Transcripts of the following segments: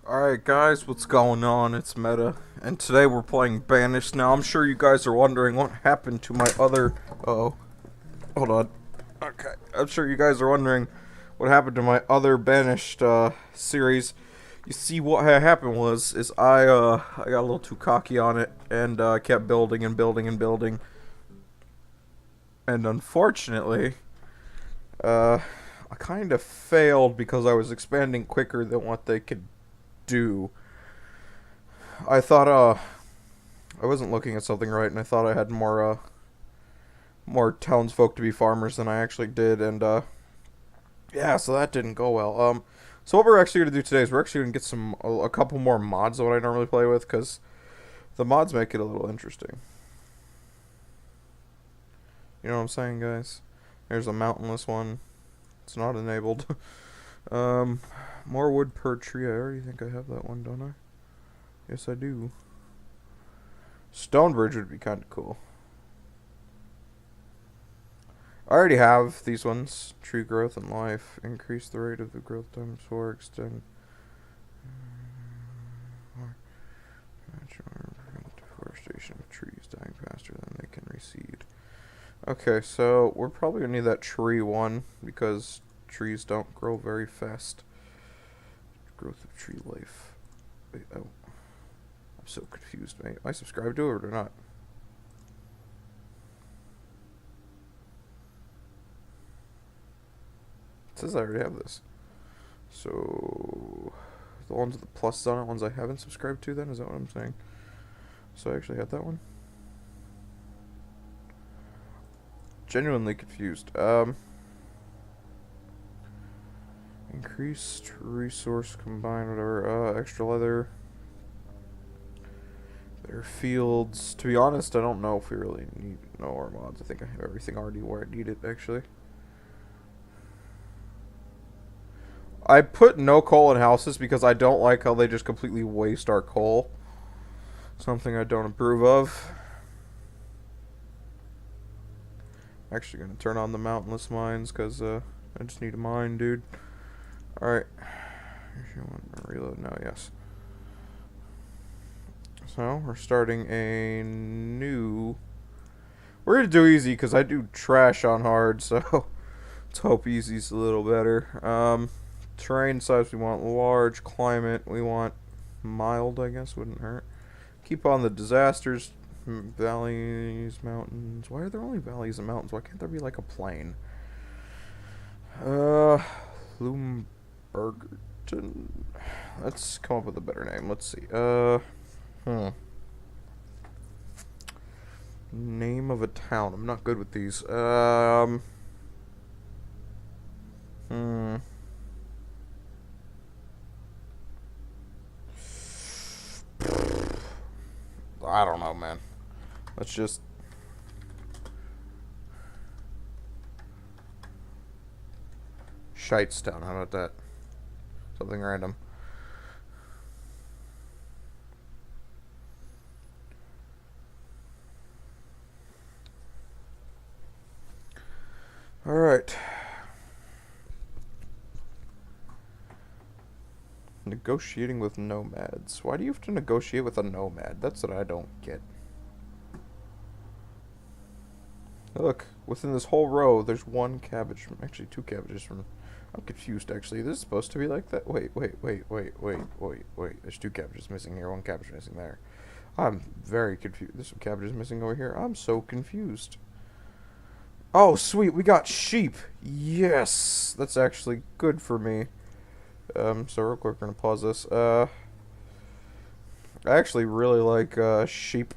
Alright guys, what's going on? It's Meta, and today we're playing Banished. Now I'm sure you guys are wondering what happened to my other... Uh-oh. Hold on. Okay, I'm sure you guys are wondering what happened to my other Banished, series. You see, what happened was, I got a little too cocky on it, and, kept building and building and building. And unfortunately, I kind of failed because I was expanding quicker than what they could do. I thought I wasn't looking at something right, and I thought I had more townsfolk to be farmers than I actually did, and yeah, so that didn't go well. So what we're actually gonna do today is we're actually gonna get a couple more mods that I normally play with, because the mods make it a little interesting. You know what I'm saying, guys? There's a mountainless one. It's not enabled. um, More wood per tree. I already think I have that one, don't I? Yes, I do. Stonebridge would be kind of cool. I already have these ones. Tree growth and life. Increase the rate of the growth times 4. Extend. Deforestation of trees dying faster than they can recede. Okay, so we're probably going to need that tree one because trees don't grow very fast. Growth of tree life. Wait, oh. I'm so confused, mate. Am I subscribed to it or not? It says I already have this. So, the ones with the plus on it, ones I haven't subscribed to then? Is that what I'm saying? So I actually had that one? Genuinely confused. Increased resource combined, whatever. Extra leather. Better fields. To be honest, I don't know if we really need no more mods. I think I have everything already where I need it, actually. I put no coal in houses because I don't like how they just completely waste our coal. Something I don't approve of. Actually gonna turn on the mountainless mines because I just need a mine, dude. Alright. Reload now, yes. So, we're starting a new... We're gonna do easy because I do trash on hard, so let's hope easy's a little better. Terrain size we want large. Climate we want mild, I guess, wouldn't hurt. Keep on the disasters. Valleys, mountains. Why are there only valleys and mountains? Why can't there be like a plain? Bloombergerton. Let's come up with a better name. Let's see. Name of a town. I'm not good with these. I don't know, man. Let's just... Shitestown, how about that? Something random. Alright. Negotiating with nomads. Why do you have to negotiate with a nomad? That's what I don't get. Look, within this whole row, there's one cabbage from... Actually, two cabbages from... I'm confused, actually. This is supposed to be like that? Wait. There's two cabbages missing here, one cabbage missing there. I'm very confused. There's some cabbages missing over here. I'm so confused. Oh, sweet, we got sheep. Yes, that's actually good for me. So real quick, we're gonna pause this. I actually really like sheep.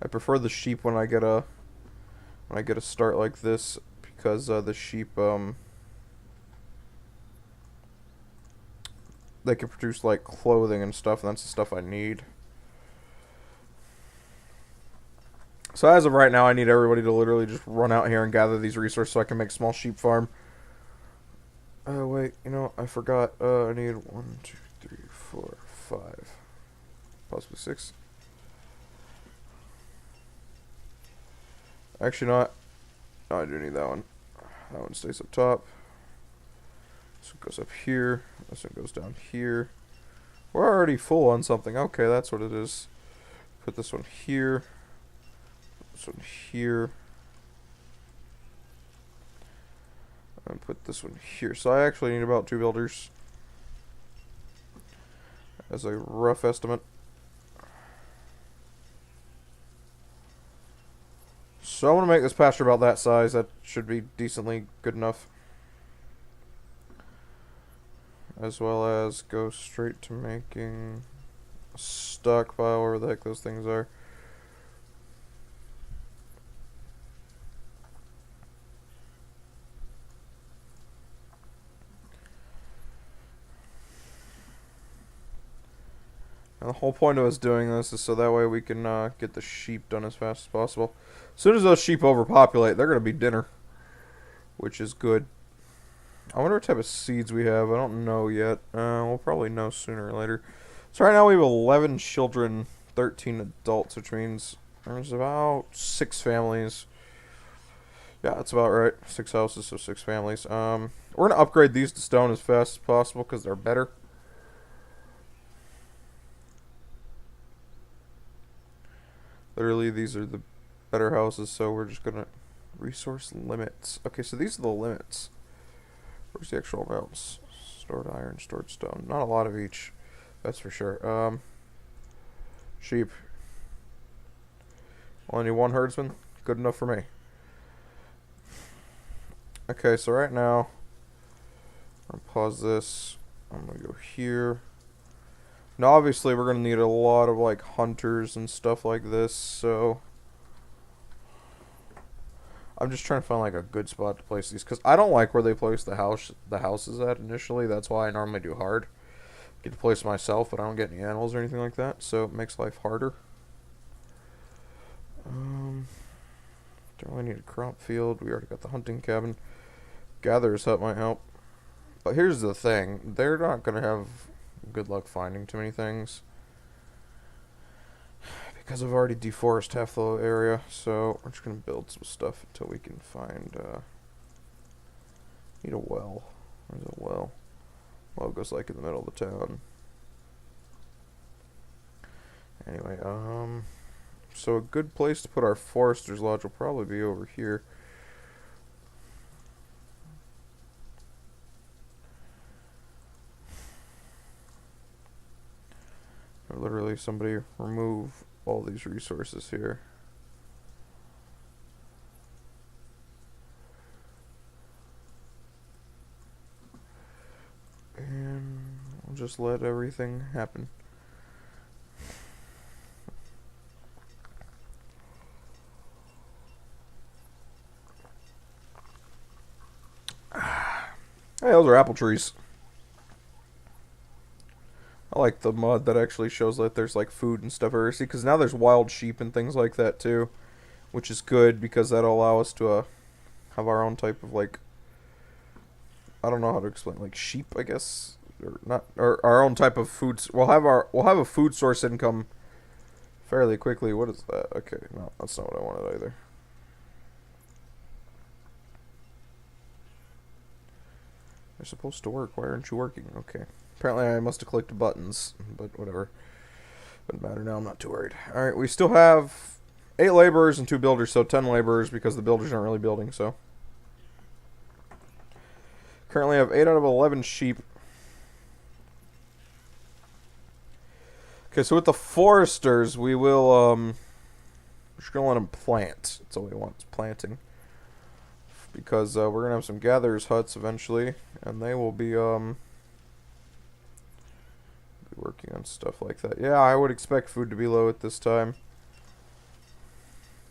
I prefer the sheep when I get a start like this because the sheep they can produce like clothing and stuff, and that's the stuff I need. So as of right now, I need everybody to literally just run out here and gather these resources so I can make a small sheep farm. Wait, you know, I forgot. I need 1, 2, 3, 4, 5, possibly 6. Actually, not. No, I do need that one. That one stays up top. This one goes up here. This one goes down here. We're already full on something. Okay, that's what it is. Put this one here. This one here. And put this one here. So I actually need about 2 builders. As a rough estimate. So I'm going to make this pasture about that size. That should be decently good enough. As well as go straight to making a stockpile, wherever the heck those things are. And the whole point of us doing this is so that way we can get the sheep done as fast as possible. As soon as those sheep overpopulate, they're going to be dinner, which is good. I wonder what type of seeds we have. I don't know yet. We'll probably know sooner or later. So right now we have 11 children, 13 adults, which means there's about 6 families. Yeah, that's about right. 6 houses, so 6 families. We're going to upgrade these to stone as fast as possible because they're better. Literally, these are the better houses, so we're just going to... Resource limits. Okay, so these are the limits. Where's the actual amounts? Stored iron, stored stone. Not a lot of each. That's for sure. Sheep. Only 1 herdsman. Good enough for me. Okay, so right now, I'm gonna pause this. I'm gonna go here. Now, obviously, we're gonna need a lot of like hunters and stuff like this. So I'm just trying to find like a good spot to place these because I don't like where they place the houses at initially. That's why I normally do hard. Get to place myself, but I don't get any animals or anything like that, so it makes life harder. Don't really need a crop field. We already got the hunting cabin. Gatherer's hut might help. But here's the thing. They're not going to have good luck finding too many things. Because I've already deforested half the area. So we're just going to build some stuff until we can find... need a well. Where's a well? Well, it goes like in the middle of the town. Anyway, so a good place to put our forester's lodge will probably be over here. Or literally somebody remove all these resources here. And we'll just let everything happen. Hey, those are apple trees. I like the mod that actually shows that there's like food and stuff everywhere. See, because now there's wild sheep and things like that too, which is good because that'll allow us to have our own type of like, I don't know how to explain, like sheep, I guess, or not, or our own type of foods. We'll have a food source income fairly quickly. What is that? Okay, no, that's not what I wanted either. They're supposed to work. Why aren't you working? Okay. Apparently I must have clicked buttons, but whatever. Doesn't matter now. I'm not too worried. Alright, we still have 8 laborers and 2 builders, so 10 laborers because the builders aren't really building, so. Currently have 8 out of 11 sheep. Okay, so with the foresters, we will, we're just going to let them plant. That's all we want, is planting. Because we're going to have some gatherers' huts eventually, and they will be working on stuff like that. Yeah, I would expect food to be low at this time.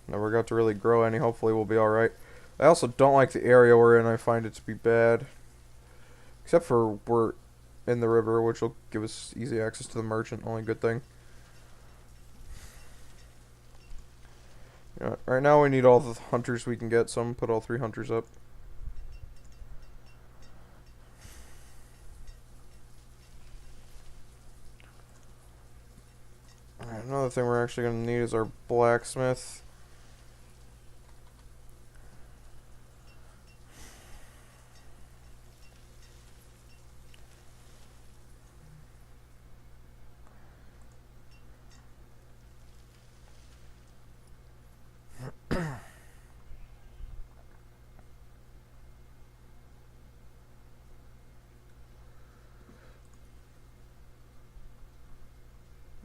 Never got to really grow any. Hopefully we'll be alright. I also don't like the area we're in. I find it to be bad. Except for we're in the river, which will give us easy access to the merchant. Only good thing. Yeah, right now we need all the hunters we can get, so I'm going to put all 3 hunters up. Alright, another thing we're actually going to need is our blacksmith.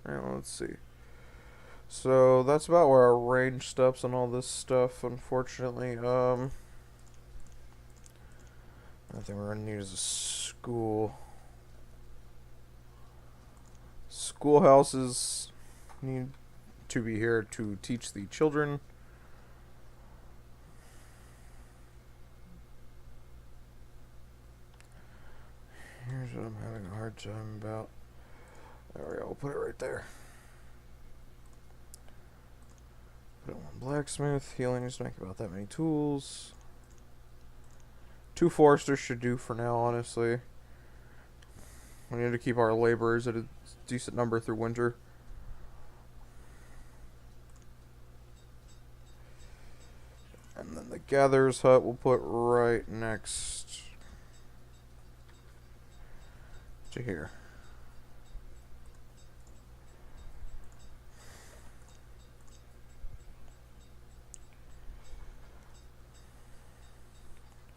Alright, let's see. So that's about where our range stops and all this stuff, unfortunately. I think we're gonna need is a school. Schoolhouses need to be here to teach the children. Here's what I'm having a hard time about. There we go, we'll put it right there. Put it on blacksmith. Healing just make about that many tools. 2 foresters should do for now, honestly. We need to keep our laborers at a decent number through winter. And then the gatherer's hut we'll put right next to here.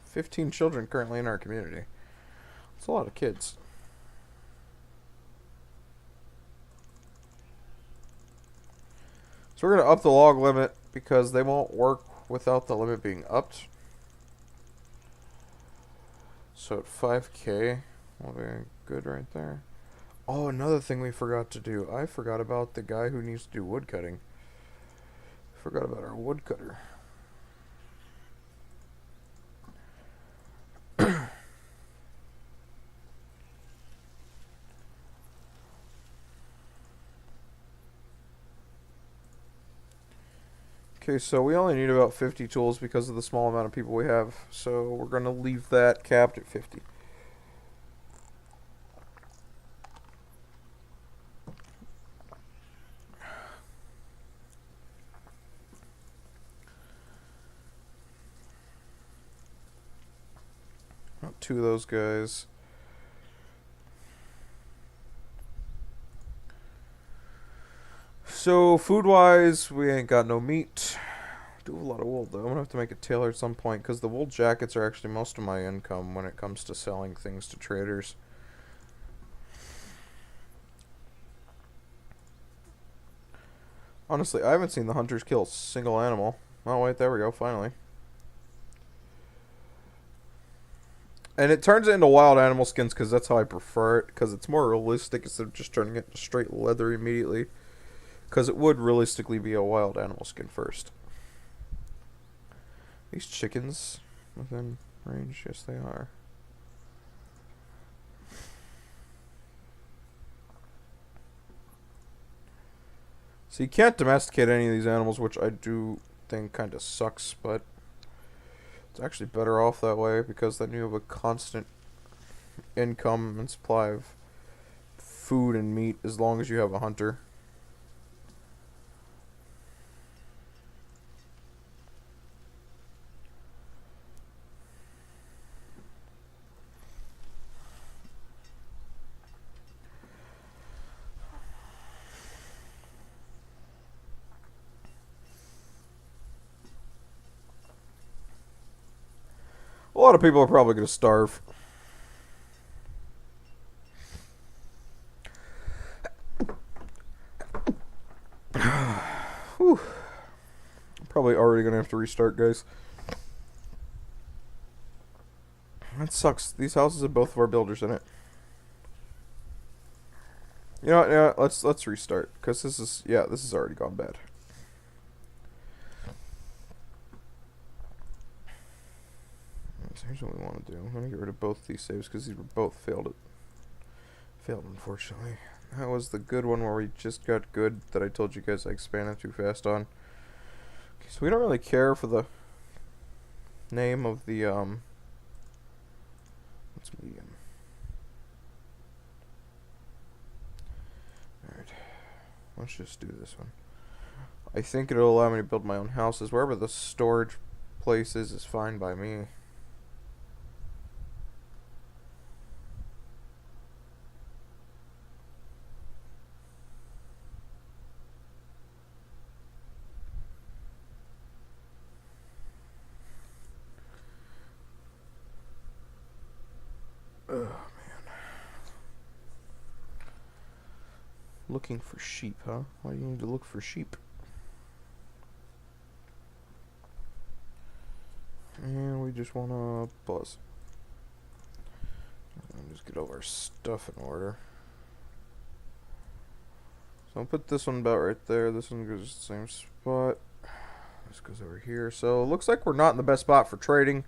"15 children currently in our community. It's a lot of kids. So we're going to up the log limit because they won't work without the limit being upped. So at 5k, will be good right there. Oh, another thing we forgot to do. I forgot about the guy who needs to do wood cutting. Forgot about our woodcutter. Okay, so we only need about 50 tools because of the small amount of people we have. So we're going to leave that capped at 50. Not 2 of those guys. So food-wise, we ain't got no meat. Do a lot of wool though. I'm gonna have to make a tailor at some point because the wool jackets are actually most of my income when it comes to selling things to traders. Honestly, I haven't seen the hunters kill a single animal. Oh wait, there we go, finally. And it turns it into wild animal skins because that's how I prefer it, because it's more realistic instead of just turning it to straight leather immediately. Because it would realistically be a wild animal skin first. These chickens within range? Yes, they are. So you can't domesticate any of these animals, which I do think kind of sucks, but it's actually better off that way because then you have a constant income and supply of food and meat as long as you have a hunter. A lot of people are probably going to starve. Whew. I'm probably already going to have to restart, guys. That sucks. These houses have both of our builders in it. You know what? Yeah, let's restart because this is already gone bad. So here's what we want to do. I'm gonna get rid of both these saves because these were both failed. Failed, unfortunately. That was the good one where we just got good that I told you guys I expanded too fast on. Okay, so we don't really care for the name of the what's medium? Alright. Let's just do this one. I think it'll allow me to build my own houses. Wherever the storage place is fine by me. Oh, man. Looking for sheep, huh? Why do you need to look for sheep? And we just want to pause. And just get all our stuff in order. So I'll put this one about right there. This one goes to the same spot. This goes over here. So it looks like we're not in the best spot for trading.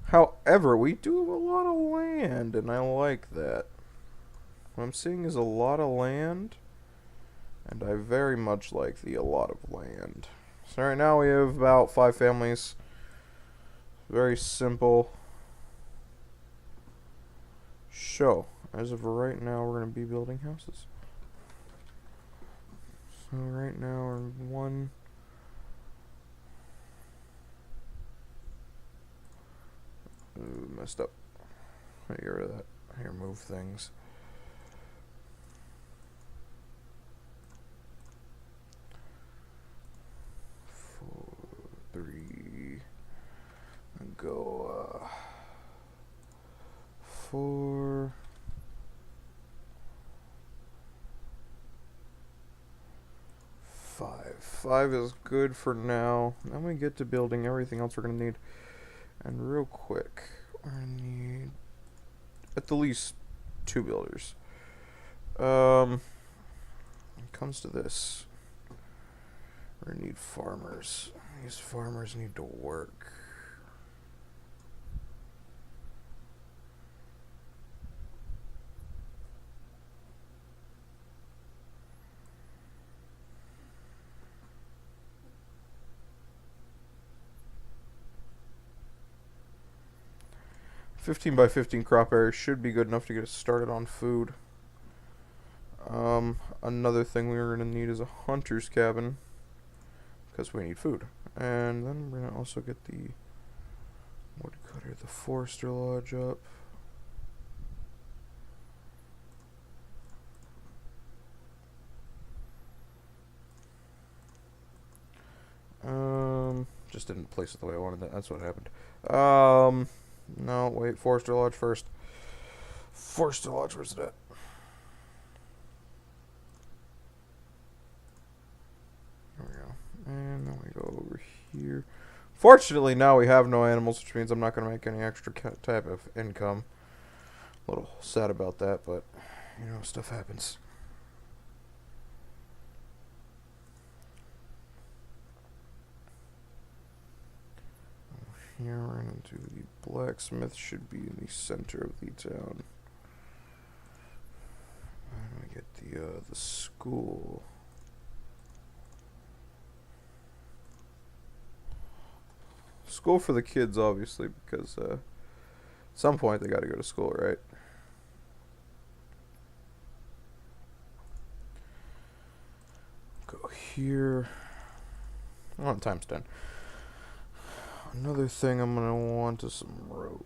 However, we do have a lot of land, and I like that. What I'm seeing is a lot of land, and I very much like the a lot of land. So right now we have about 5 families. Very simple. So, as of right now, we're going to be building houses. So right now we're in 1... Ooh, messed up. Let me get rid of that. Here, move things. And go 4. 5. 5 is good for now. Then we get to building everything else we're gonna need. And real quick, we're gonna need at the least 2 builders. When it comes to this, we're gonna need farmers. These farmers need to work. $15 by $15 crop area should be good enough to get us started on food. Another thing we're going to need is a hunter's cabin, because we need food. And then we're going to also get the woodcutter, the forester lodge up. Just didn't place it the way I wanted that. That's what happened. No, wait, forester lodge first. Forester lodge, where's it at? There we go. And then we go over here. Fortunately, now we have no animals, which means I'm not going to make any extra type of income. A little sad about that, but, you know, stuff happens. Here we're going to do the blacksmith, should be in the center of the town. And we get the school. School for the kids, obviously, because at some point they got to go to school, right? Go here. Oh, time's 10. Another thing I'm going to want is some road.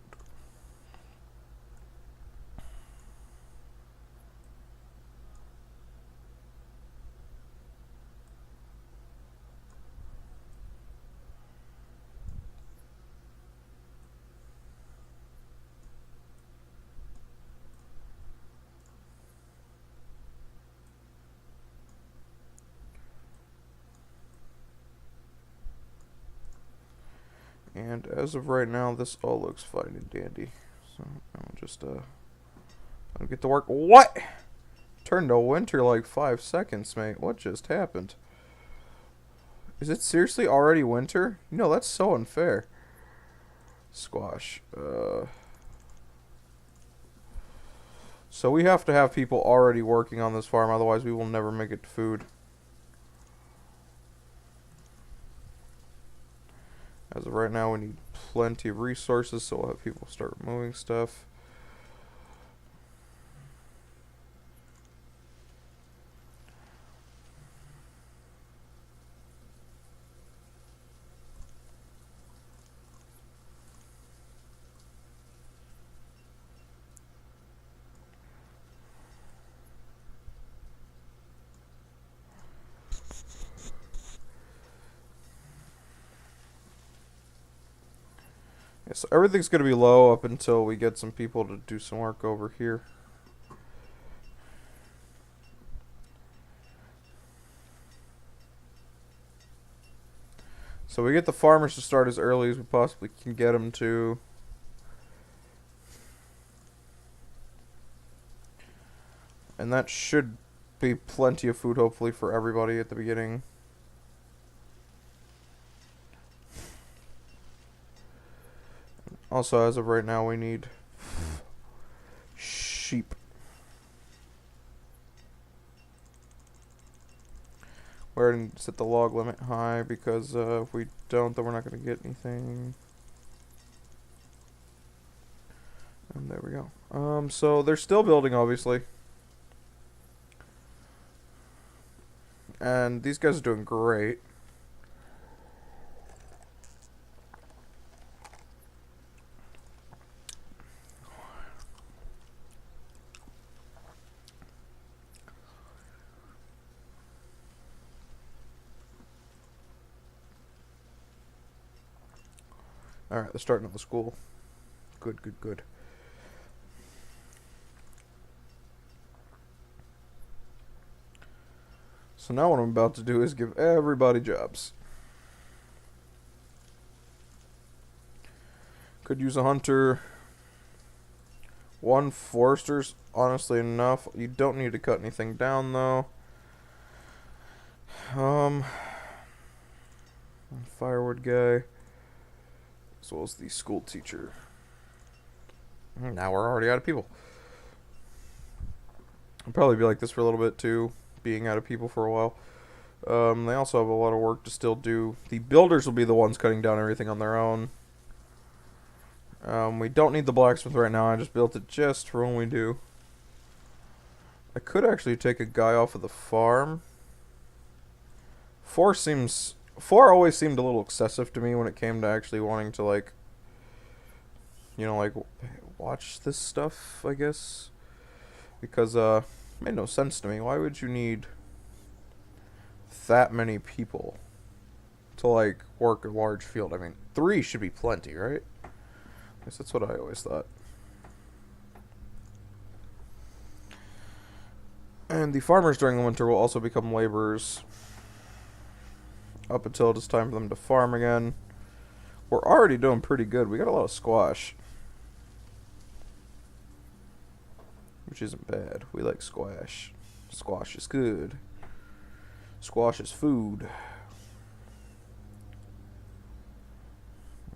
And as of right now, this all looks fine and dandy. So I'll just I'll get to work. What? Turned to winter like 5 seconds, mate. What just happened? Is it seriously already winter? No, that's so unfair. Squash. So we have to have people already working on this farm, otherwise we will never make it to food. As of right now, we need plenty of resources, so we'll have people start removing stuff. Yeah, so everything's going to be low up until we get some people to do some work over here. So we get the farmers to start as early as we possibly can get them to. And that should be plenty of food, hopefully, for everybody at the beginning. Also, as of right now, we need sheep. We're going to set the log limit high because if we don't, then we're not going to get anything. And there we go. So they're still building, obviously. And these guys are doing great. Alright, they're starting at the school. Good, good, good. So now what I'm about to do is give everybody jobs. Could use a hunter. One forester's honestly enough. You don't need to cut anything down though. Firewood guy. As well as the school teacher. Now we're already out of people. I'll probably be like this for a little bit too, being out of people for a while. They also have a lot of work to still do. The builders will be the ones cutting down everything on their own. We don't need the blacksmith right now. I just built it just for when we do. I could actually take a guy off of the farm. Four always seemed a little excessive to me when it came to actually wanting to, like, you know, like, watch this stuff, I guess. Because, it made no sense to me. Why would you need that many people to, like, work a large field? I mean, 3 should be plenty, right? I guess that's what I always thought. And the farmers during the winter will also become laborers up until it is time for them to farm again. We're already doing pretty good. We got a lot of squash, which isn't bad. We like squash. Squash is good. Squash is food.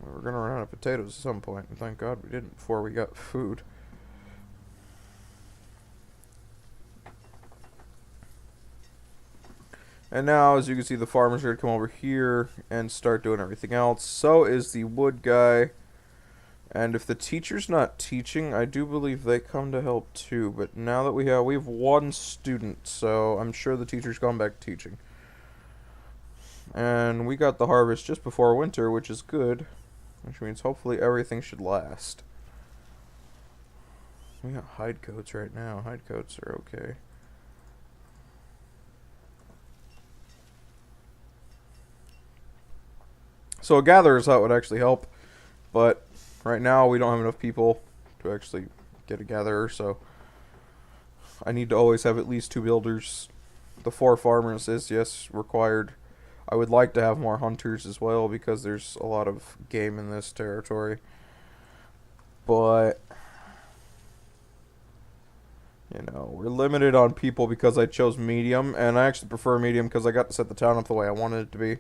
We're gonna run out of potatoes at some point, and thank God we didn't before we got food. And now, as you can see, the farmers are going to come over here and start doing everything else. So is the wood guy. And if the teacher's not teaching, I do believe they come to help too. But now that we have 1 student, so I'm sure the teacher's gone back to teaching. And we got the harvest just before winter, which is good. Which means hopefully everything should last. We got hide coats right now. Hide coats are okay. So a gatherer's hut would actually help, but right now we don't have enough people to actually get a gatherer, so I need to always have at least 2 builders. The 4 farmers is, yes, required. I would like to have more hunters as well because there's a lot of game in this territory. But, you know, we're limited on people because I chose medium, and I actually prefer medium because I got to set the town up the way I wanted it to be.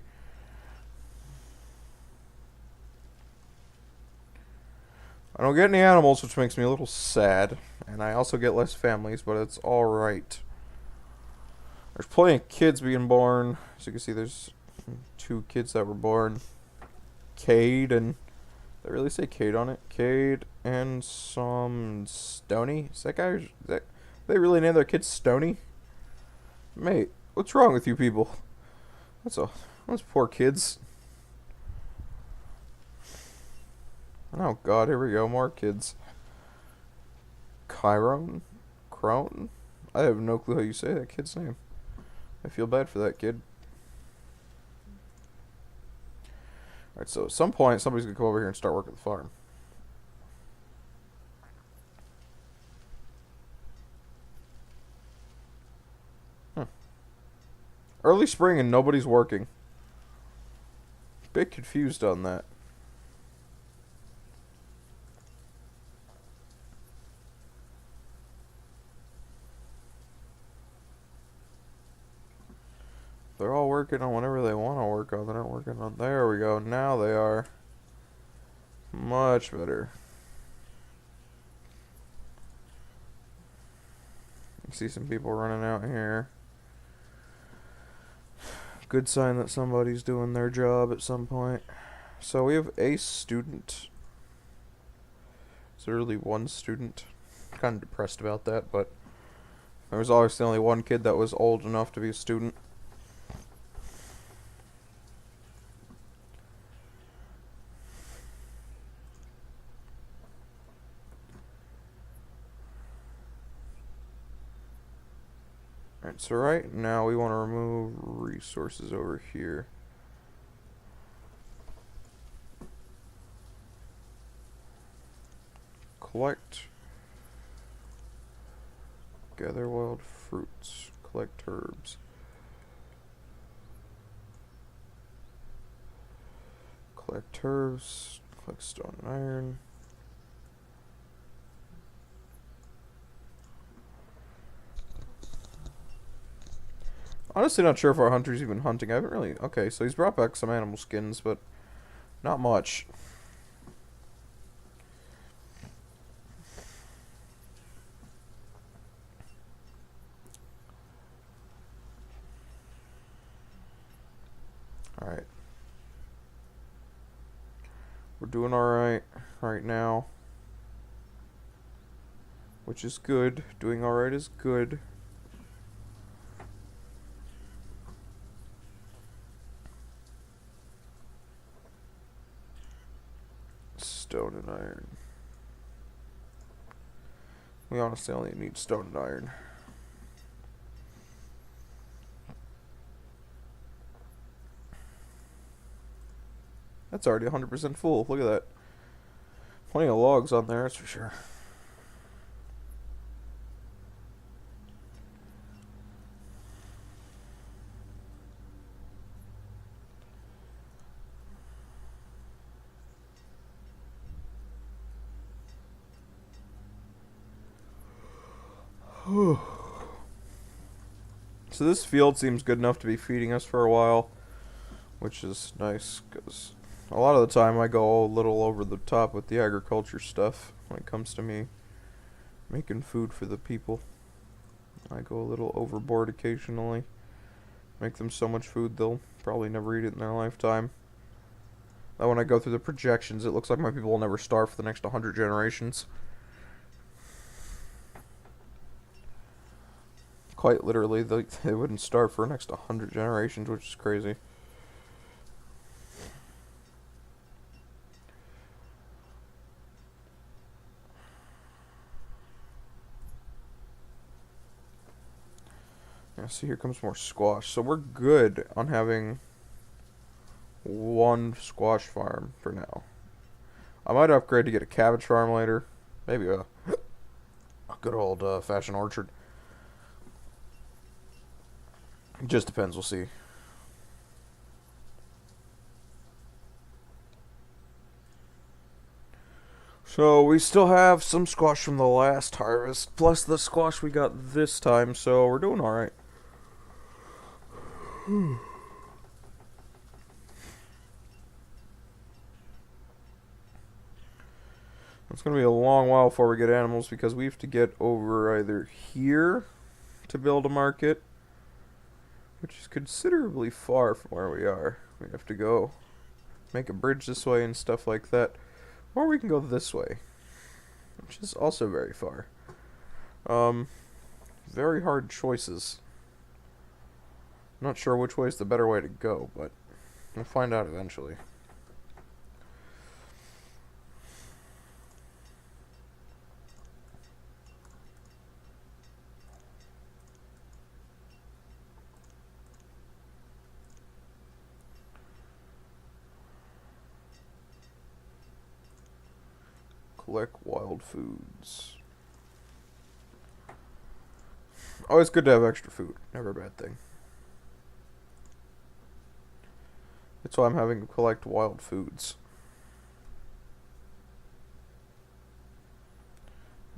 I don't get any animals, which makes me a little sad. And I also get less families, but it's alright. There's plenty of kids being born. As you can see, there's 2 kids that were born. Cade and... Did I really say Cade on it? Cade and some... Stony? Is that guy... they really named their kid Stony? Mate, what's wrong with you people? Those poor kids. Oh god, here we go, more kids. Chiron? Crone? I have no clue how you say that kid's name. I feel bad for that kid. Alright, so at some point, somebody's gonna come over here and start working at the farm. Early spring and nobody's working. Bit confused on that. They're all working on whatever they want to work on. They're not working on... There we go. Now they are. Much better. You see some people running out here. Good sign that somebody's doing their job at some point. So we have a student. It's literally one student. Kind of depressed about that, but there was obviously only one kid that was old enough to be a student. Alright, so right now we want to remove resources over here. Collect. Gather wild fruits. Collect herbs. Collect herbs. Collect stone and iron. Honestly, not sure if our hunter's even hunting. I haven't really... Okay, so he's brought back some animal skins, but not much. Alright. We're doing alright right now. Which is good. Doing alright is good. Stone and iron. We honestly only need stone and iron. That's already 100% full. Look at that. Plenty of logs on there, that's for sure. So this field seems good enough to be feeding us for a while, which is nice, because a lot of the time I go a little over the top with the agriculture stuff when it comes to me making food for the people. I go a little overboard occasionally. Make them so much food they'll probably never eat it in their lifetime. That when I go through the projections, it looks like my people will never starve for the next 100 generations. Quite literally, they wouldn't starve for the next 100 generations, which is crazy. Yeah, see, here comes more squash. So we're good on having one squash farm for now. I might upgrade to get a cabbage farm later. Maybe a good old fashioned orchard. It just depends, we'll see. So we still have some squash from the last harvest, plus the squash we got this time, so we're doing alright. It's going to be a long while before we get animals because we have to get over either here to build a market, which is considerably far from where we are. We have to go make a bridge this way and stuff like that. Or we can go this way, which is also very far. Very hard choices. Not sure which way is the better way to go, but we'll find out eventually. Collect wild foods. Always good to have extra food. Never a bad thing. The That's why I'm having to collect wild foods.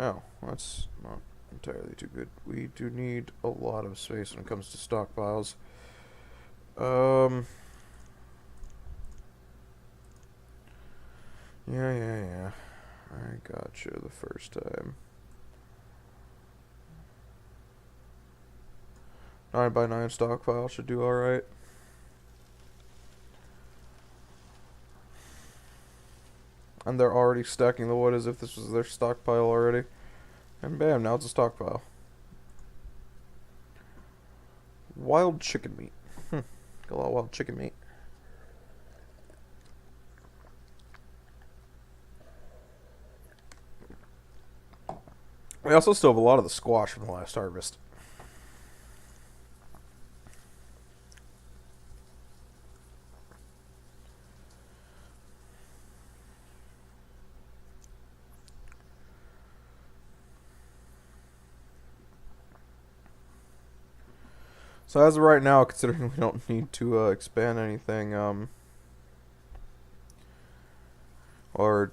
Oh, that's not entirely too good. We do need a lot of space when it comes to stockpiles. Um. Yeah. I gotcha the first time. 9x9 stockpile should do alright. And they're already stacking the wood as if this was their stockpile already. And bam, now it's a stockpile. Wild chicken meat. Got a lot of wild chicken meat. We also still have a lot of the squash from the last harvest. So as of right now, considering we don't need to expand anything, or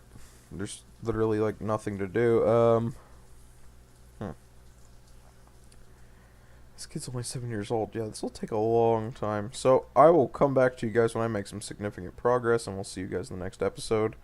there's literally like nothing to do, This kid's only 7 years old. Yeah, this will take a long time. So I will come back to you guys when I make some significant progress, and we'll see you guys in the next episode.